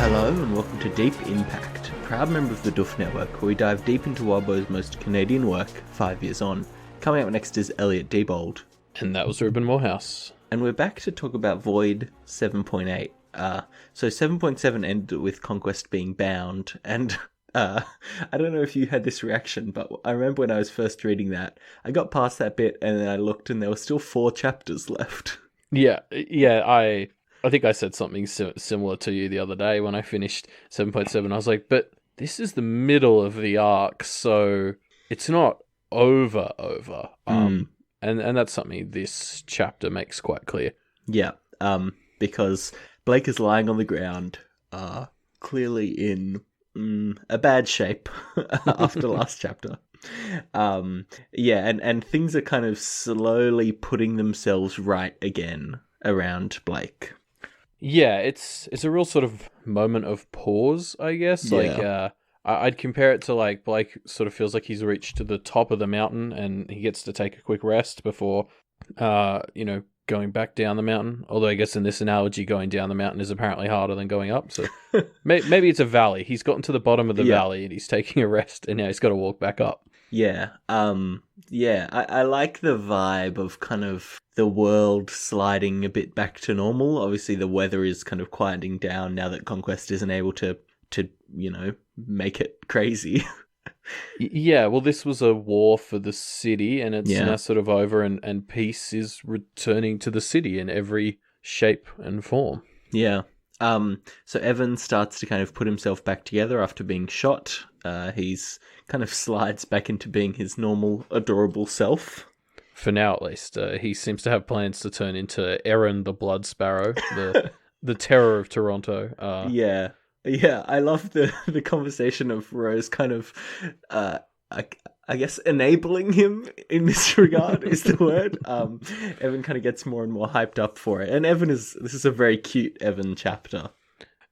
Hello and welcome to Deep Impact, proud member of the Doof Network, where we dive deep into Wildbow's most Canadian work 5 years on. Coming up next is Elliot Diebold. And that was Ruben Morehouse. And we're back to talk about Void 7.8. So 7.7 ended with Conquest being bound, and I don't know if you had this reaction, but I remember when I was first reading that, I got past that bit and then I looked and there were still 4 chapters left. Yeah, I think I said something similar to you the other day when I finished 7.7. I was like, but this is the middle of the arc, so it's not over. And that's something this chapter makes quite clear. Yeah, because Blake is lying on the ground, clearly in a bad shape after last chapter. And things are kind of slowly putting themselves right again around Blake. Yeah, it's a real sort of moment of pause, I guess. Yeah. Like, I'd compare it to like Blake sort of feels like he's reached to the top of the mountain and he gets to take a quick rest before, going back down the mountain. Although I guess in this analogy, going down the mountain is apparently harder than going up. So maybe it's a valley. He's gotten to the bottom of the valley and he's taking a rest and now he's got to walk back up. Yeah. I like the vibe of kind of the world sliding a bit back to normal. Obviously, the weather is kind of quieting down now that Conquest isn't able to make it crazy. Yeah, well, this was a war for the city, and it's now sort of over, and peace is returning to the city in every shape and form. Yeah. So Evan starts to kind of put himself back together after being shot. He's kind of slides back into being his normal, adorable self. For now, at least. He seems to have plans to turn into Erin the Blood Sparrow, the terror of Toronto. Yeah, I love the conversation of Rose kind of, I guess, enabling him in this regard is the word. Evan kind of gets more and more hyped up for it. And this is a very cute Evan chapter.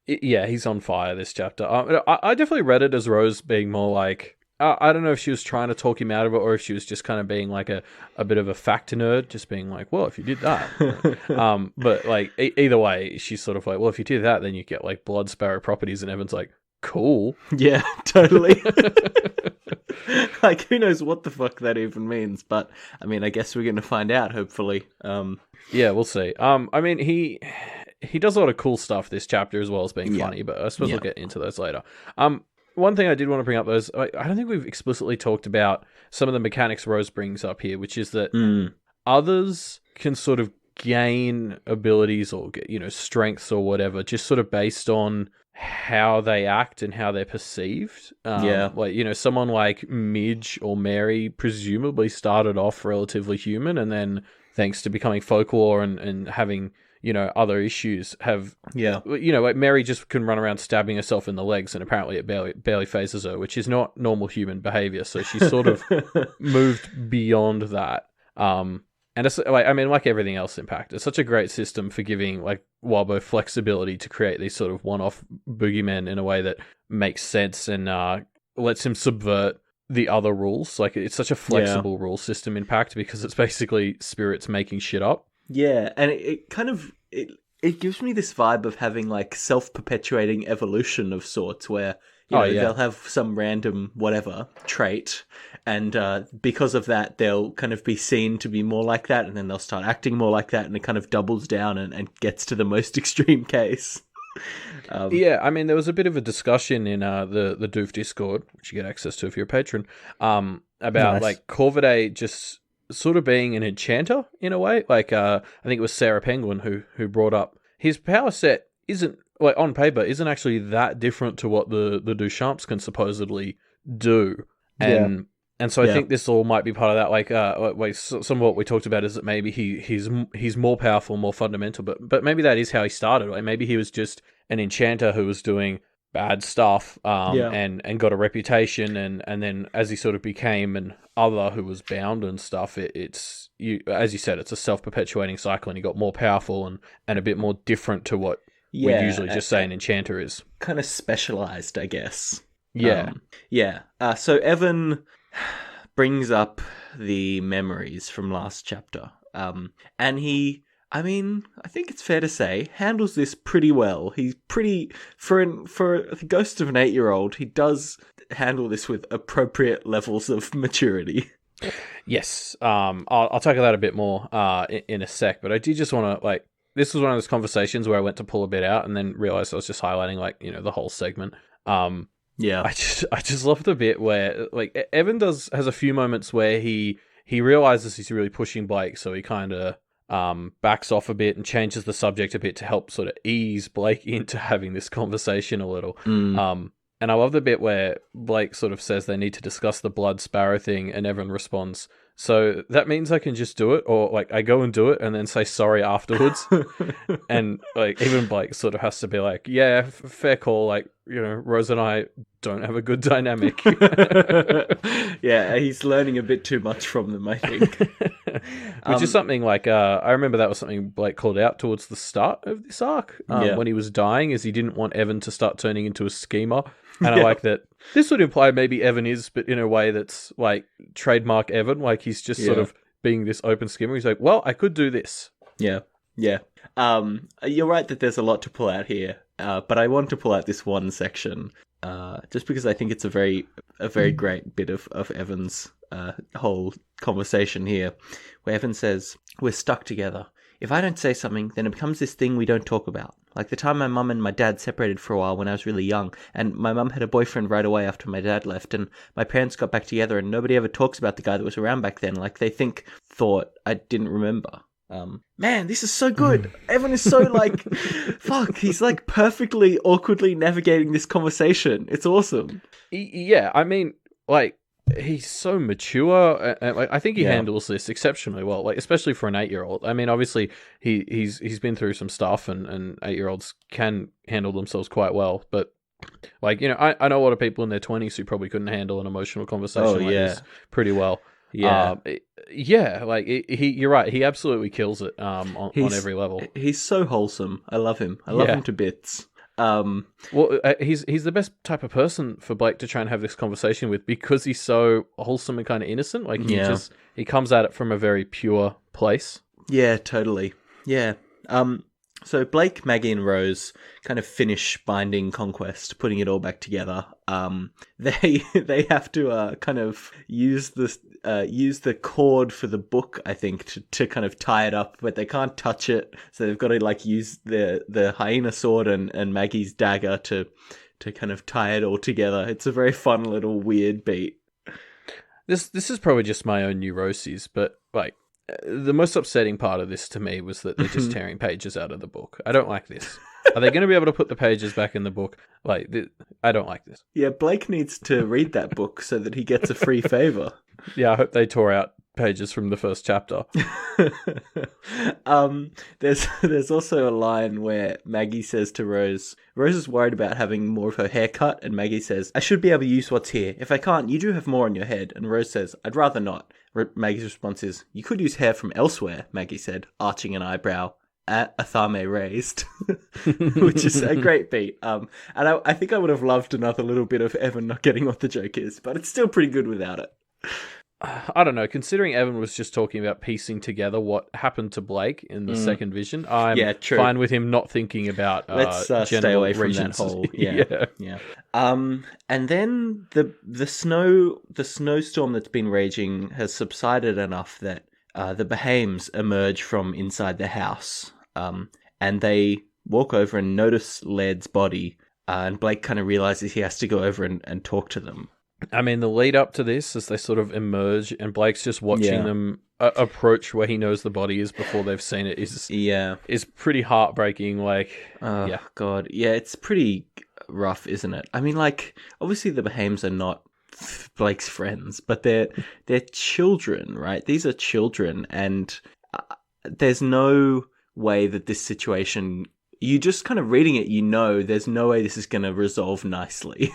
Yeah, he's on fire this chapter. I definitely read it as Rose being more like, I don't know if she was trying to talk him out of it or if she was just kind of being like a bit of a fact nerd, just being like, well, if you did that. But like either way, she's sort of like, well, if you do that, then you get like Blood Sparrow properties, and Evan's like, cool. Yeah, totally. Like, who knows what the fuck that even means, but I mean, I guess we're going to find out, hopefully. Yeah, we'll see. I mean, he does a lot of cool stuff this chapter as well as being funny, but I suppose we'll get into those later. One thing I did want to bring up, though, is I don't think we've explicitly talked about some of the mechanics Rose brings up here, which is that others can sort of gain abilities or strengths or whatever, just sort of based on how they act and how they're perceived. Like, someone like Midge or Mary presumably started off relatively human, and then thanks to becoming folklore and having other issues have, like Mary just can run around stabbing herself in the legs, and apparently it barely phases her, which is not normal human behavior. So she's sort of moved beyond that. And it's like, I mean, like everything else in Pact, it's such a great system for giving like Wildbow flexibility to create these sort of one-off boogeymen in a way that makes sense and lets him subvert the other rules. Like, it's such a flexible rule system in Pact because it's basically spirits making shit up. Yeah, and it kind of it gives me this vibe of having like self-perpetuating evolution of sorts, where they'll have some random whatever trait, and because of that, they'll kind of be seen to be more like that, and then they'll start acting more like that, and it kind of doubles down and gets to the most extreme case. I mean, there was a bit of a discussion in the Doof Discord, which you get access to if you're a patron, about like Corvidae just sort of being an enchanter in a way. Like, I think it was Sarah Penguin who brought up his power set isn't, like, on paper, isn't actually that different to what the Duchamps can supposedly do. And so I think this all might be part of that. Like, some of what we talked about is that maybe he's more powerful, more fundamental, but maybe that is how he started. Like, maybe he was just an enchanter who was doing bad stuff, and got a reputation, and then as he sort of became an other who was bound and stuff, it's as you said, it's a self-perpetuating cycle, and he got more powerful and a bit more different to what we usually just say an enchanter is. Kind of specialized, I guess. Yeah. So Evan brings up the memories from last chapter, and he I mean, I think it's fair to say, handles this pretty well. He's pretty, for the ghost of an 8-year-old, he does handle this with appropriate levels of maturity. Yes. I'll tackle that a bit more in a sec, but I do just want to, like, this was one of those conversations where I went to pull a bit out and then realized I was just highlighting, like, you know, the whole segment. Yeah. I just love the bit where, like, Evan has a few moments where he realizes he's really pushing Blake, so he kind of backs off a bit and changes the subject a bit to help sort of ease Blake into having this conversation a little. And I love the bit where Blake sort of says they need to discuss the blood sparrow thing, and Evan responds, so that means I can just do it, or like I go and do it and then say sorry afterwards. And like even Blake sort of has to be like, yeah, fair call. Like, you know, Rose and I don't have a good dynamic. Yeah, he's learning a bit too much from them, I think. Which is something like, I remember that was something Blake called out towards the start of this arc when he was dying, is he didn't want Evan to start turning into a schemer. And I like that this would imply maybe Evan is, but in a way that's like trademark Evan. Like he's just sort of being this open schemer. He's like, well, I could do this. Yeah. Yeah. You're right that there's a lot to pull out here. But I want to pull out this one section, just because I think it's a very great bit of Evan's whole conversation here, where Evan says, we're stuck together. If I don't say something, then it becomes this thing we don't talk about. Like the time my mum and my dad separated for a while when I was really young, and my mum had a boyfriend right away after my dad left, and my parents got back together, and nobody ever talks about the guy that was around back then. Like they thought I didn't remember. Man, this is so good. Evan is so like, fuck, he's like perfectly awkwardly navigating this conversation. It's awesome. Yeah, I mean, like, he's so mature, and like, I think he handles this exceptionally well, like especially for an 8-year-old. I mean, obviously he's been through some stuff, and 8-year-olds can handle themselves quite well. But like, you know, I know a lot of people in their 20s who probably couldn't handle an emotional conversation like this pretty well. Yeah, like you're right. He absolutely kills it on every level. He's so wholesome. I love him. I love him to bits. Well, he's the best type of person for Blake to try and have this conversation with, because he's so wholesome and kind of innocent. Like he comes at it from a very pure place. Yeah, totally. Yeah. So Blake, Maggie, and Rose kind of finish binding Conquest, putting it all back together. They have to kind of use the cord for the book, I think, to kind of tie it up, but they can't touch it, so they've got to like use the hyena sword and Maggie's dagger to kind of tie it all together. It's a very fun little weird beat. This is probably just my own neuroses, but like, the most upsetting part of this to me was that they're just tearing pages out of the book. I don't like this. Are they going to be able to put the pages back in the book? Like, I don't like this. Yeah, Blake needs to read that book so that he gets a free favor. Yeah, I hope they tore out pages from the first chapter. There's also a line where Maggie says to Rose is worried about having more of her hair cut, and Maggie says, I should be able to use what's here. If I can't, you do have more on your head. And Rose says, I'd rather not. Maggie's response is, you could use hair from elsewhere, Maggie said, arching an eyebrow. Athame raised, which is a great beat. And I think I would have loved another little bit of Evan not getting what the joke is, but it's still pretty good without it. I don't know. Considering Evan was just talking about piecing together what happened to Blake in the second vision, I'm fine with him not thinking about. Let's stay away from that whole. Yeah. And then the snowstorm that's been raging has subsided enough that the Behaims emerge from inside the house, and they walk over and notice Laird's body, and Blake kind of realizes he has to go over and talk to them. I mean, the lead up to this, as they sort of emerge, and Blake's just watching them approach where he knows the body is before they've seen it, is pretty heartbreaking. Like, God, it's pretty rough, isn't it? I mean, like, obviously the Behaims are not Blake's friends, but they're children, right? These are children, and there's no way that this situation, you just kind of reading it, you know, there's no way this is going to resolve nicely.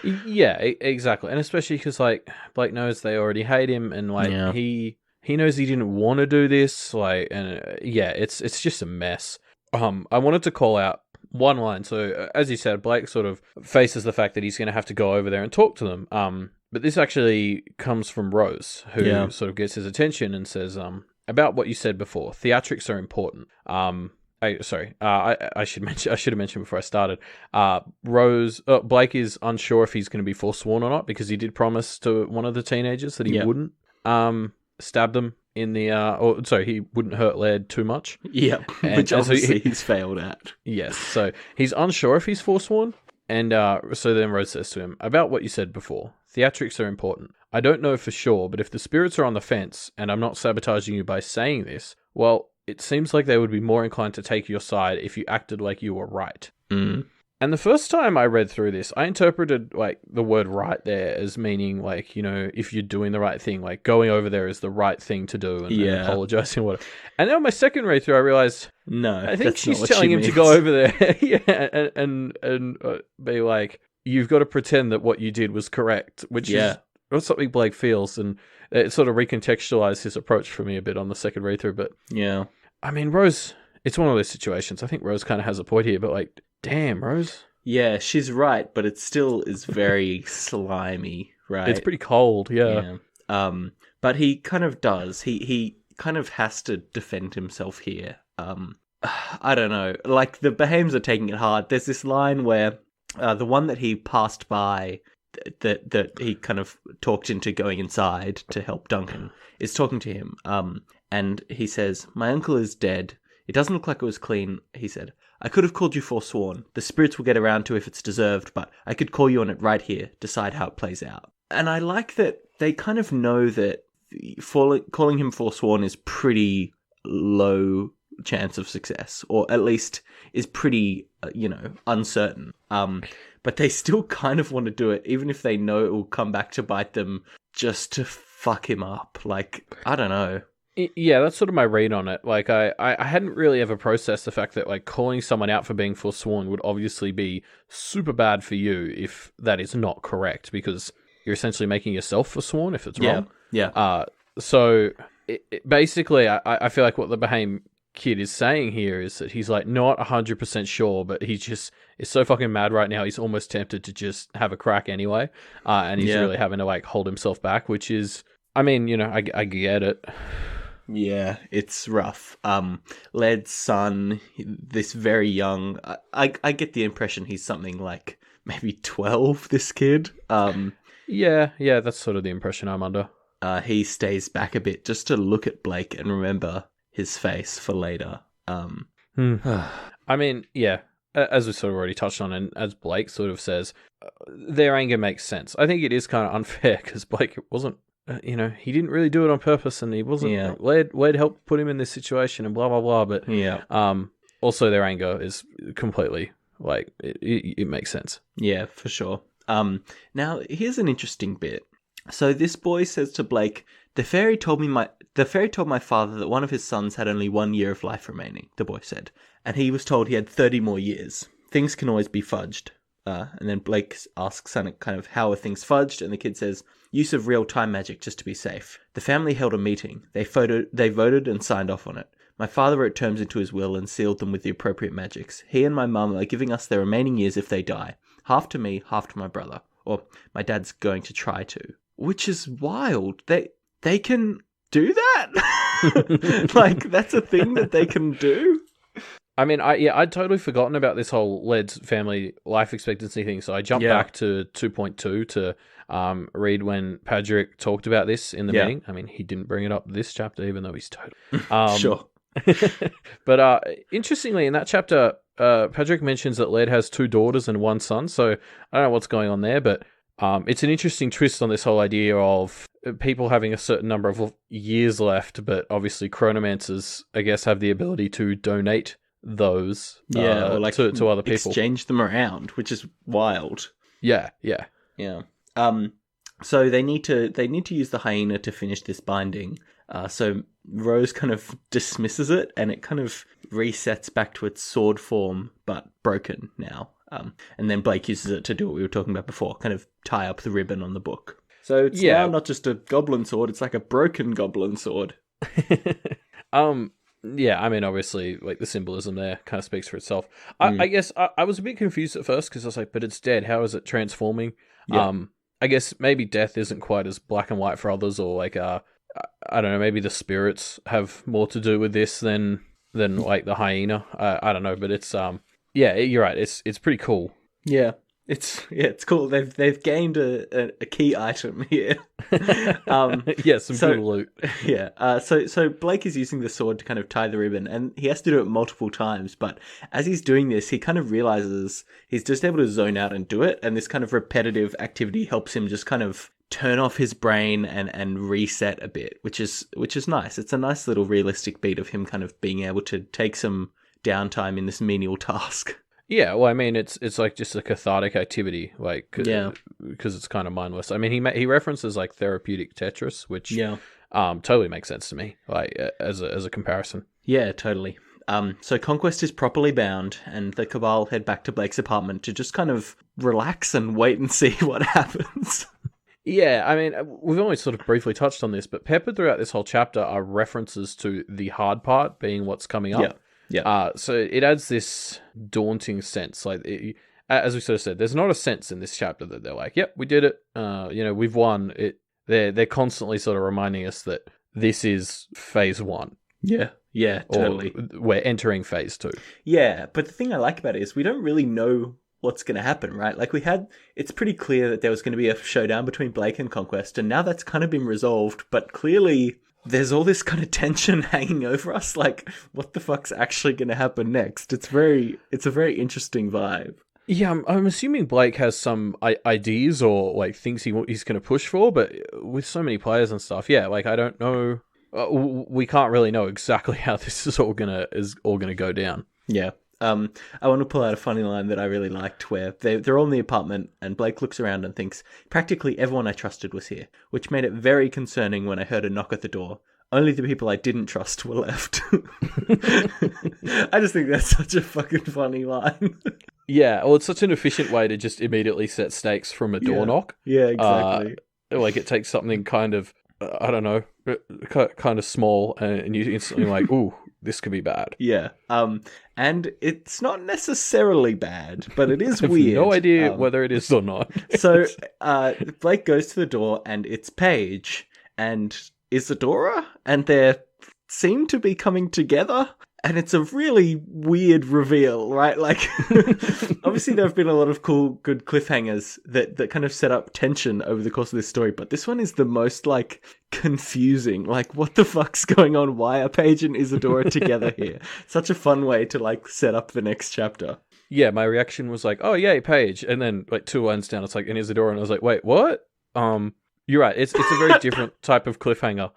Yeah, exactly. And especially because, like, Blake knows they already hate him, and like he knows he didn't want to do this. Like, and it's just a mess. I wanted to call out one line. So as you said, Blake sort of faces the fact that he's going to have to go over there and talk to them. But this actually comes from Rose, who sort of gets his attention and says, about what you said before. Theatrics are important. I should have mentioned before I started. Blake is unsure if he's going to be forsworn or not because he did promise to one of the teenagers that he wouldn't stab them in the he wouldn't hurt Laird too much. Yeah, which obviously he's failed at. Yes, so he's unsure if he's forsworn, and so then Rose says to him, about what you said before. Theatrics are important. I don't know for sure, but if the spirits are on the fence, and I'm not sabotaging you by saying this, well, it seems like they would be more inclined to take your side if you acted like you were right. Mm. And the first time I read through this, I interpreted like the word right there as meaning like, if you're doing the right thing, like going over there is the right thing to do and apologizing. And then on my second read through, I realized, no, I think she's telling him to go over there and be like, you've got to pretend that what you did was correct, which is something Blake feels. And it sort of recontextualized his approach for me a bit on the second read through. But yeah, I mean, Rose, it's one of those situations. I think Rose kind of has a point here, but like, damn, Rose. Yeah, she's right, but it still is very slimy, right? It's pretty cold, yeah. But he kind of does. He kind of has to defend himself here. I don't know. Like, the Behaims are taking it hard. There's this line where the one that he passed by that he kind of talked into going inside to help Duncan is talking to him. And he says, my uncle is dead. It doesn't look like it was clean, he said. I could have called you forsworn. The spirits will get around to if it's deserved, but I could call you on it right here, decide how it plays out. And I like that they kind of know that calling him forsworn is pretty low chance of success, or at least is pretty, uncertain. But they still kind of want to do it, even if they know it will come back to bite them, just to fuck him up. Like, I don't know. Yeah, that's sort of my read on it. Like, I hadn't really ever processed the fact that, like, calling someone out for being forsworn would obviously be super bad for you if that is not correct, because you're essentially making yourself forsworn if it's wrong. Yeah. So, basically, I feel like what the Behaim kid is saying here is that he's, like, not 100% sure, but he just is so fucking mad right now, he's almost tempted to just have a crack anyway. And he's really having to, like, hold himself back, which is, I mean, I get it. Yeah, it's rough. Led's son, this very young, I get the impression he's something like maybe 12, this kid. Yeah, that's sort of the impression I'm under. He stays back a bit just to look at Blake and remember his face for later. I mean, yeah, as we sort of already touched on, and as Blake sort of says, their anger makes sense. I think it is kind of unfair because Blake wasn't, he didn't really do it on purpose, and he wasn't. Yeah. Laird helped put him in this situation, and blah blah blah. But also their anger is completely like it makes sense. Yeah, for sure. Now here's an interesting bit. So this boy says to Blake, "The fairy told my father that one of his sons had only 1 year of life remaining." The boy said, and he was told he had 30 more years. Things can always be fudged. And then Blake asks kind of, how are things fudged? And the kid says, use of real-time magic just to be safe. The family held a meeting. They voted and signed off on it. My father wrote terms into his will and sealed them with the appropriate magics. He and my mum are giving us their remaining years if they die. Half to me, half to my brother. Or my dad's going to try to. Which is wild. They can do that? Like, that's a thing that they can do? I mean, I'd totally forgotten about this whole Led's family life expectancy thing, so I jumped back to 2.2 to read when Patrick talked about this in the meeting. I mean, he didn't bring it up this chapter, even though he's totally... Sure. But interestingly, in that chapter, Patrick mentions that Led has 2 daughters and 1 son, so I don't know what's going on there, but it's an interesting twist on this whole idea of people having a certain number of years left, but obviously chronomancers, I guess, have the ability to donate those or like to other people. Exchange them around, which is wild. Yeah. So they need to use the hyena to finish this binding. So Rose kind of dismisses it, and it kind of resets back to its sword form, but broken now. And then Blake uses it to do what we were talking about before, kind of tie up the ribbon on the book. So it's now not just a goblin sword, it's like a broken goblin sword. Yeah, I mean, obviously, like, the symbolism there kind of speaks for itself. I guess I was a bit confused at first, because I was like, but it's dead, how is it transforming? Yeah. I guess maybe death isn't quite as black and white for others, or like, I don't know, maybe the spirits have more to do with this than like the hyena. I don't know, but it's yeah, you're right. It's pretty cool. Yeah. It's cool. They've gained a key item here. Yeah, some good loot. Yeah. So Blake is using the sword to kind of tie the ribbon, and he has to do it multiple times. But as he's doing this, he kind of realizes he's just able to zone out and do it, and this kind of repetitive activity helps him just kind of turn off his brain and reset a bit, which is nice. It's a nice little realistic beat of him kind of being able to take some downtime in this menial task. Yeah, well, I mean, it's like just a cathartic activity, like because it's kind of mindless. I mean, he references like therapeutic Tetris, which totally makes sense to me, like as a comparison. Yeah, totally. So Conquest is properly bound, and the Cabal head back to Blake's apartment to just kind of relax and wait and see what happens. Yeah, I mean, we've only sort of briefly touched on this, but peppered throughout this whole chapter are references to the hard part being what's coming up. Yeah. Yeah. So it adds this daunting sense. Like, as we sort of said, there's not a sense in this chapter that they're like, "Yep, we did it. We've won." They're constantly sort of reminding us that this is phase 1. Yeah. Yeah. Totally. We're entering phase 2. Yeah, but the thing I like about it is we don't really know what's going to happen, right? Like it's pretty clear that there was going to be a showdown between Blake and Conquest, and now that's kind of been resolved. But clearly, there's all this kind of tension hanging over us. Like, what the fuck's actually going to happen next? It's a very interesting vibe. Yeah, I'm assuming Blake has some ideas or like things he's going to push for, but with so many players and stuff, yeah, like I don't know. We can't really know exactly how this is all gonna go down. Yeah. I want to pull out a funny line that I really liked where they're all in the apartment and Blake looks around and thinks, practically everyone I trusted was here, which made it very concerning when I heard a knock at the door. Only the people I didn't trust were left. I just think that's such a fucking funny line. Yeah, well, it's such an efficient way to just immediately set stakes from a door knock. Yeah, exactly. Like it takes something kind of, I don't know, kind of small and you instantly like, ooh, this could be bad. Yeah. And it's not necessarily bad, but it is weird. No idea whether it is or not. So Blake goes to the door and it's Paige and Isadora, and they seem to be coming together. And it's a really weird reveal, right? Like, obviously there have been a lot of cool, good cliffhangers that kind of set up tension over the course of this story, but this one is the most, like, confusing. Like, what the fuck's going on? Why are Paige and Isadora together here? Such a fun way to, like, set up the next chapter. Yeah, my reaction was like, oh, yay, Paige. And then, like, 2 lines down, it's like, and Isadora, and I was like, wait, what? You're right, it's a very different type of cliffhanger.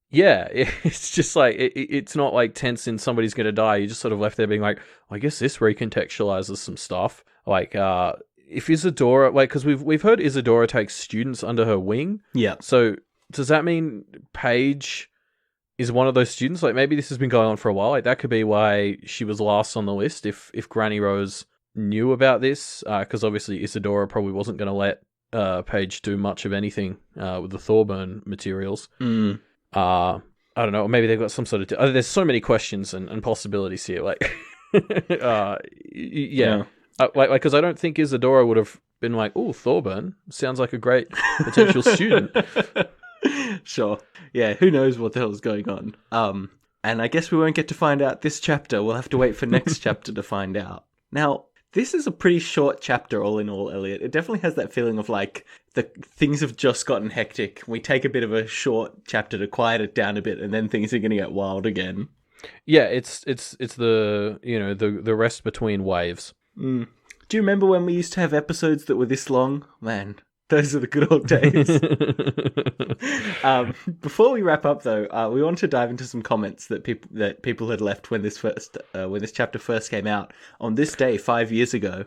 Yeah, it's just like, it's not like tense in somebody's going to die. You're just sort of left there being like, I guess this recontextualizes some stuff. Like, if Isadora, like, because we've heard Isadora takes students under her wing. Yeah. So does that mean Paige is one of those students? Like, maybe this has been going on for a while. Like, that could be why she was last on the list if Granny Rose knew about this. Because obviously Isadora probably wasn't going to let Paige do much of anything with the Thorburn materials. I don't know. Maybe they've got some sort of... there's so many questions and possibilities here. Like, yeah. Like, because I don't think Isadora would have been like, oh, Thorburn sounds like a great potential student. Sure. Yeah, who knows what the hell's going on. And I guess we won't get to find out this chapter. We'll have to wait for next chapter to find out. Now, this is a pretty short chapter all in all, Elliot. It definitely has that feeling of like things have just gotten hectic. We take a bit of a short chapter to quiet it down a bit, and then things are going to get wild again. Yeah, it's the the rest between waves. Do you remember when we used to have episodes that were this long? Man, those are the good old days. Before we wrap up, though, we want to dive into some comments that people had left when this chapter first came out on this day 5 years ago.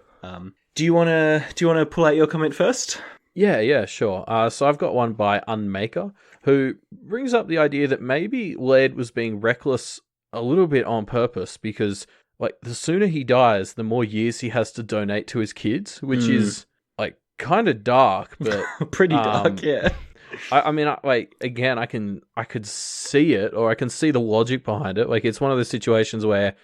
Do you want to pull out your comment first? Yeah, sure. So I've got one by Unmaker, who brings up the idea that maybe Laird was being reckless a little bit on purpose because, like, the sooner he dies, the more years he has to donate to his kids, which is like kind of dark, but pretty dark. Yeah. I mean, like, again, I could see it, or I can see the logic behind it. Like, it's one of those situations where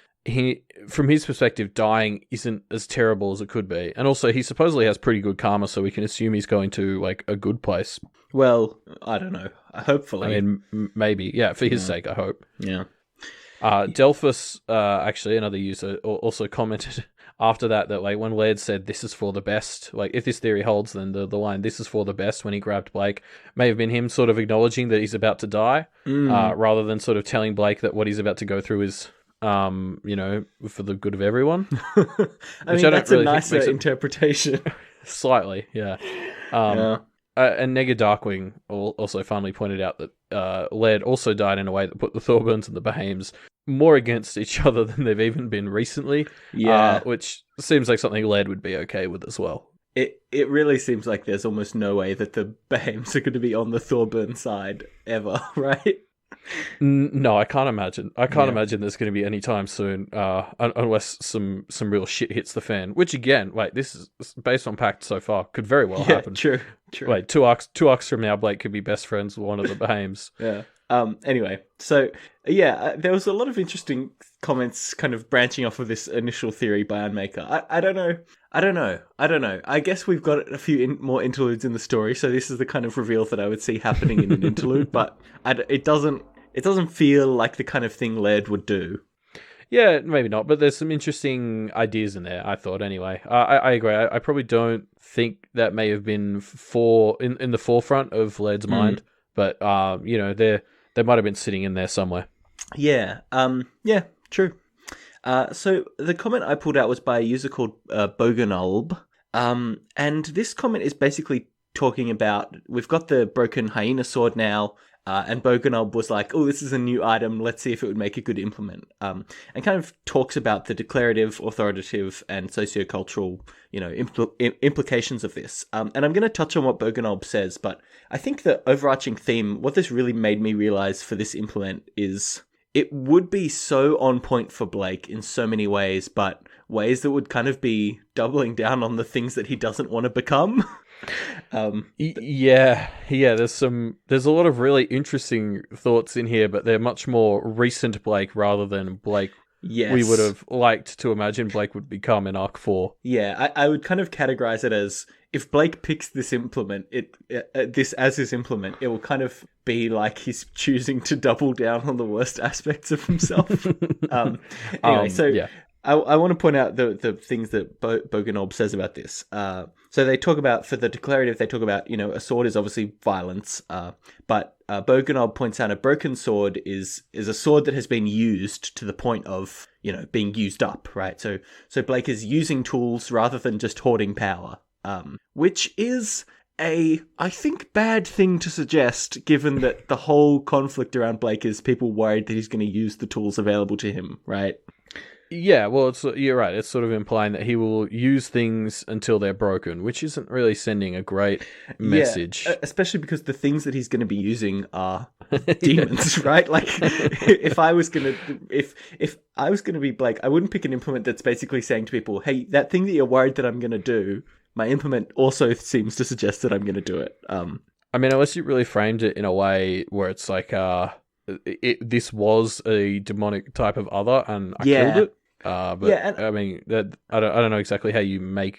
from his perspective, dying isn't as terrible as it could be. And also, he supposedly has pretty good karma, so we can assume he's going to, like, a good place. Well, I don't know. Hopefully. I mean, maybe. Yeah, for his sake, I hope. Yeah. Delphus, actually, another user, also commented after that, like, when Laird said, "This is for the best," like, if this theory holds, then the line, "This is for the best," when he grabbed Blake, may have been him sort of acknowledging that he's about to die, rather than sort of telling Blake that what he's about to go through is, for the good of everyone. I mean, that's a nicer interpretation. Slightly, yeah. And Nega Darkwing also finally pointed out that Laird also died in a way that put the Thorburns and the Behaims more against each other than they've even been recently. Yeah. Which seems like something Laird would be okay with as well. It really seems like there's almost no way that the Behaims are going to be on the Thorburn side ever, right? No, I can't imagine. I can't imagine there's going to be any time soon, unless some real shit hits the fan. Which again, wait, this is based on Pact so far, could very well happen. True. Wait, two arcs from now, Blake could be best friends with one of the Behaims. Yeah. Anyway, so there was a lot of interesting comments, kind of branching off of this initial theory by Unmaker. I don't know. I guess we've got a few more interludes in the story, so this is the kind of reveal that I would see happening in an interlude. But it doesn't feel like the kind of thing Laird would do. Yeah, maybe not, but there's some interesting ideas in there, I thought, anyway. I agree. I probably don't think that may have been in the forefront of Laird's mind, but, they might have been sitting in there somewhere. Yeah, true. So the comment I pulled out was by a user called Boganolb, and this comment is basically talking about, we've got the broken hyena sword now, and Boganolb was like, oh, this is a new item, let's see if it would make a good implement. And kind of talks about the declarative, authoritative, and sociocultural, implications of this. And I'm going to touch on what Boganolb says, but I think the overarching theme, what this really made me realize for this implement is it would be so on point for Blake in so many ways, but ways that would kind of be doubling down on the things that he doesn't want to become. There's a lot of really interesting thoughts in here, but they're much more recent Blake rather than Blake we would have liked to imagine Blake would become in Arc 4. Yeah, I would kind of categorize it as, if Blake picks this implement, this as his implement, it will kind of be like he's choosing to double down on the worst aspects of himself. I want to point out the things that Boganolb says about this. So they talk about, for the declarative, they talk about, a sword is obviously violence, but Boganolb points out a broken sword is a sword that has been used to the point of, being used up, right? So Blake is using tools rather than just hoarding power, which is I think, bad thing to suggest, given that the whole conflict around Blake is people worried that he's going to use the tools available to him, right? Yeah, well, you're right. It's sort of implying that he will use things until they're broken, which isn't really sending a great message. Yeah, especially because the things that he's going to be using are demons, right? Like, if I was going to be Blake, I wouldn't pick an implement that's basically saying to people, "Hey, that thing that you're worried that I'm going to do, my implement also seems to suggest that I'm going to do it." I mean, unless you really framed it in a way where it's like, this was a demonic type of other, and I killed it. I mean, I don't know exactly how you make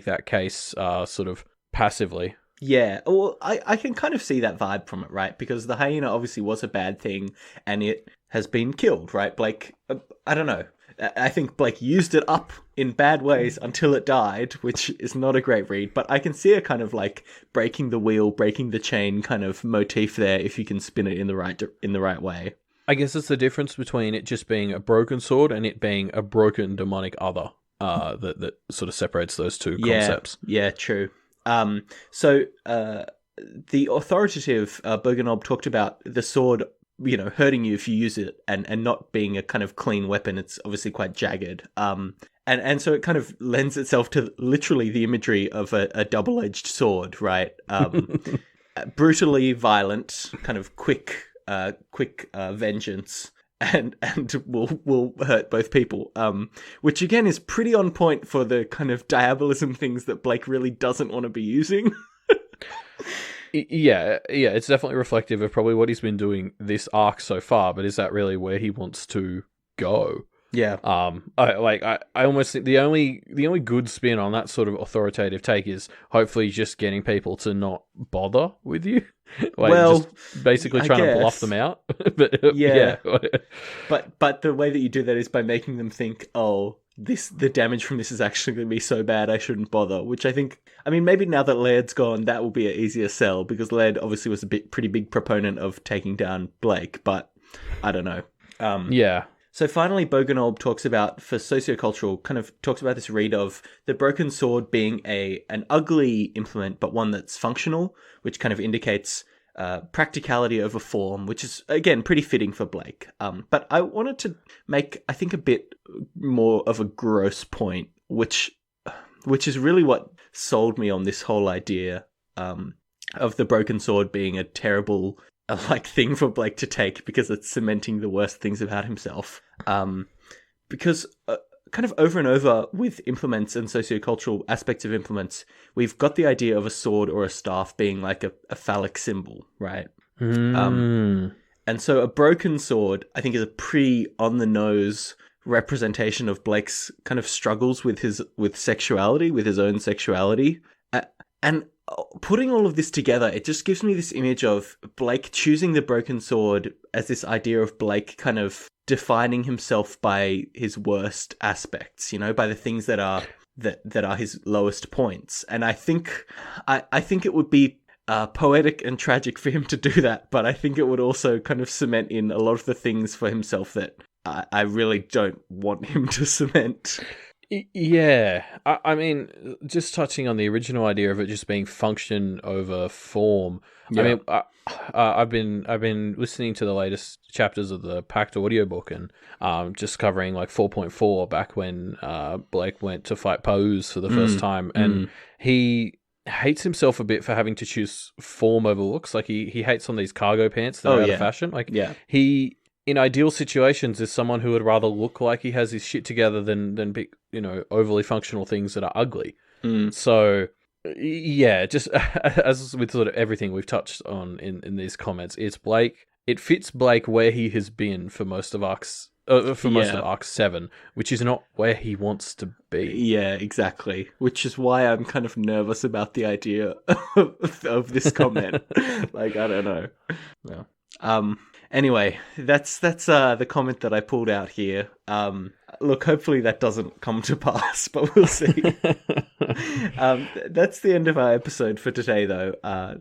that case sort of passively. Yeah, well, I can kind of see that vibe from it, right? Because the hyena obviously was a bad thing, and it has been killed, right? Blake, I don't know. I think Blake used it up in bad ways until it died, which is not a great read. But I can see a kind of like breaking the wheel, breaking the chain kind of motif there if you can spin it in the right way. I guess it's the difference between it just being a broken sword and it being a broken demonic other that sort of separates those two concepts. Yeah, true. So the authoritative Boganolb talked about the sword, hurting you if you use it and not being a kind of clean weapon. It's obviously quite jagged. And so it kind of lends itself to literally the imagery of a double-edged sword, right? Brutally violent, kind of quick vengeance, and will hurt both people. Which again is pretty on point for the kind of diabolism things that Blake really doesn't want to be using. Yeah, it's definitely reflective of probably what he's been doing this arc so far, but is that really where he wants to go? Yeah. I almost think the only good spin on that sort of authoritative take is hopefully just getting people to not bother with you. Just basically trying to bluff them out. But yeah. But the way that you do that is by making them think, oh, the damage from this is actually going to be so bad I shouldn't bother, which maybe now that Laird's gone, that will be an easier sell, because Laird obviously was pretty big proponent of taking down Blake, but I don't know. Yeah. So finally, Boganob talks about this read of the broken sword being an ugly implement, but one that's functional, which kind of indicates practicality over form, which is, again, pretty fitting for Blake. But I wanted to make, I think, a bit more of a gross point, which is really what sold me on this whole idea of the broken sword being a terrible thing for Blake to take, because it's cementing the worst things about himself. Because kind of over and over with implements and sociocultural aspects of implements, we've got the idea of a sword or a staff being like a phallic symbol, right? And so a broken sword, I think, is a pretty on-the-nose representation of Blake's kind of struggles with his own sexuality. And putting all of this together, it just gives me this image of Blake choosing the broken sword as this idea of Blake kind of defining himself by his worst aspects, by the things that are his lowest points. And I think it would be poetic and tragic for him to do that, but I think it would also kind of cement in a lot of the things for himself that I really don't want him to cement. Yeah, I mean, just touching on the original idea of it just being function over form. Yeah. I mean, I've been listening to the latest chapters of the Pact audiobook, and just covering like 4.4 back when Blake went to fight Pauz for the first time, and he hates himself a bit for having to choose form over looks. Like he hates on these cargo pants that are out of fashion. Like he, in ideal situations, is someone who would rather look like he has his shit together than be, overly functional things that are ugly. So, yeah, just as with sort of everything we've touched on in these comments, it fits Blake where he has been for most of Arc 7, which is not where he wants to be. Yeah, exactly. Which is why I'm kind of nervous about the idea of this comment. Like, I don't know. Yeah. Anyway, that's the comment that I pulled out here. Look, hopefully that doesn't come to pass, but we'll see. That's the end of our episode for today, though.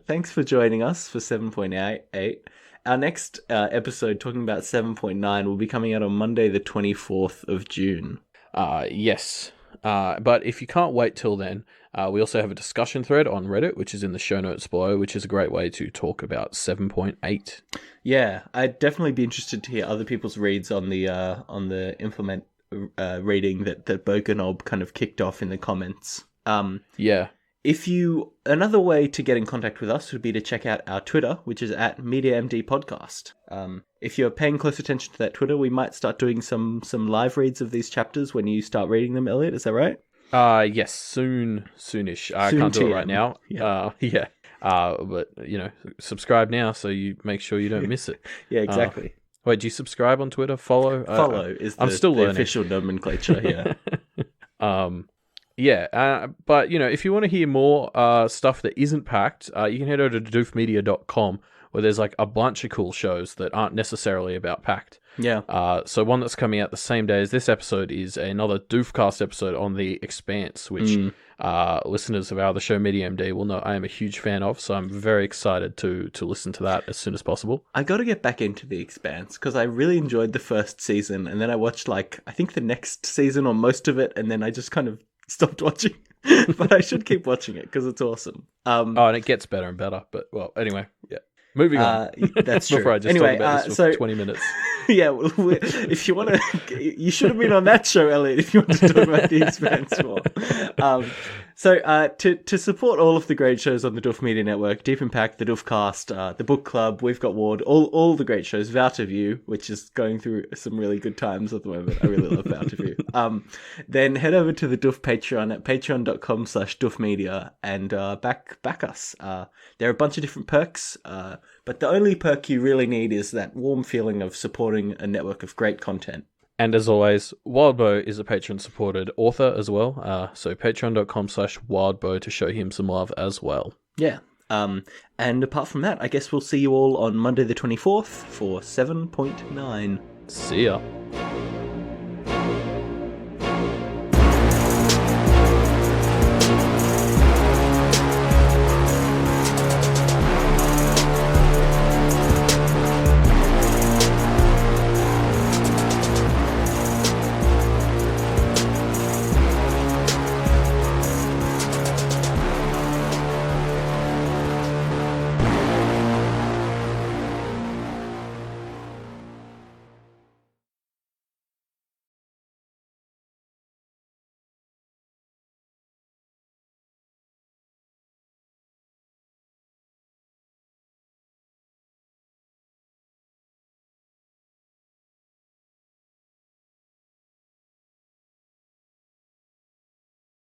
Thanks for joining us for 7.8. Our next episode, talking about 7.9, will be coming out on Monday, the 24th of June. Yes. But if you can't wait till then, we also have a discussion thread on Reddit, which is in the show notes below, which is a great way to talk about 7.8. Yeah, I'd definitely be interested to hear other people's reads on the implement reading that Boganob kind of kicked off in the comments. Yeah. Another way to get in contact with us would be to check out our Twitter, which is at MediaMDPodcast. If you're paying close attention to that Twitter, we might start doing some live reads of these chapters when you start reading them, Elliot. Is that right? Yes, soonish. I can't do it right now. Yeah. But subscribe now so you make sure you don't miss it. Yeah, exactly. Wait, do you subscribe on Twitter? Follow? Follow is I'm still the official nomenclature. Yeah. But if you want to hear more stuff that isn't Pact, you can head over to doofmedia.com, where there's like a bunch of cool shows that aren't necessarily about Pact. Yeah. So one that's coming out the same day as this episode is another Doofcast episode on The Expanse, which listeners of our other show, MediaMD, will know I am a huge fan of. So I'm very excited to listen to that as soon as possible. I got to get back into The Expanse because I really enjoyed the first season, and then I watched I think the next season or most of it, and then I just kind of stopped watching. But I should keep watching it because it's awesome. And it gets better and better. But anyway, yeah. Moving on. That's true. Before I just talk about this for 20 minutes. Yeah, well, if you want to... You should have been on that show, Elliot, if you want to talk about The Expanse more. So to support all of the great shows on the Doof Media Network, Deep Impact, the Doofcast, the Book Club, We've Got Ward, all the great shows, Vow to View, which is going through some really good times at the moment. I really love Vow to View. Then head over to the Doof Patreon at patreon.com/doofmedia and back us. There are a bunch of different perks, but the only perk you really need is that warm feeling of supporting a network of great content. And as always, Wildbow is a Patreon-supported author as well, so patreon.com/wildbow to show him some love as well. Yeah. And apart from that, I guess we'll see you all on Monday the 24th for 7.9. See ya.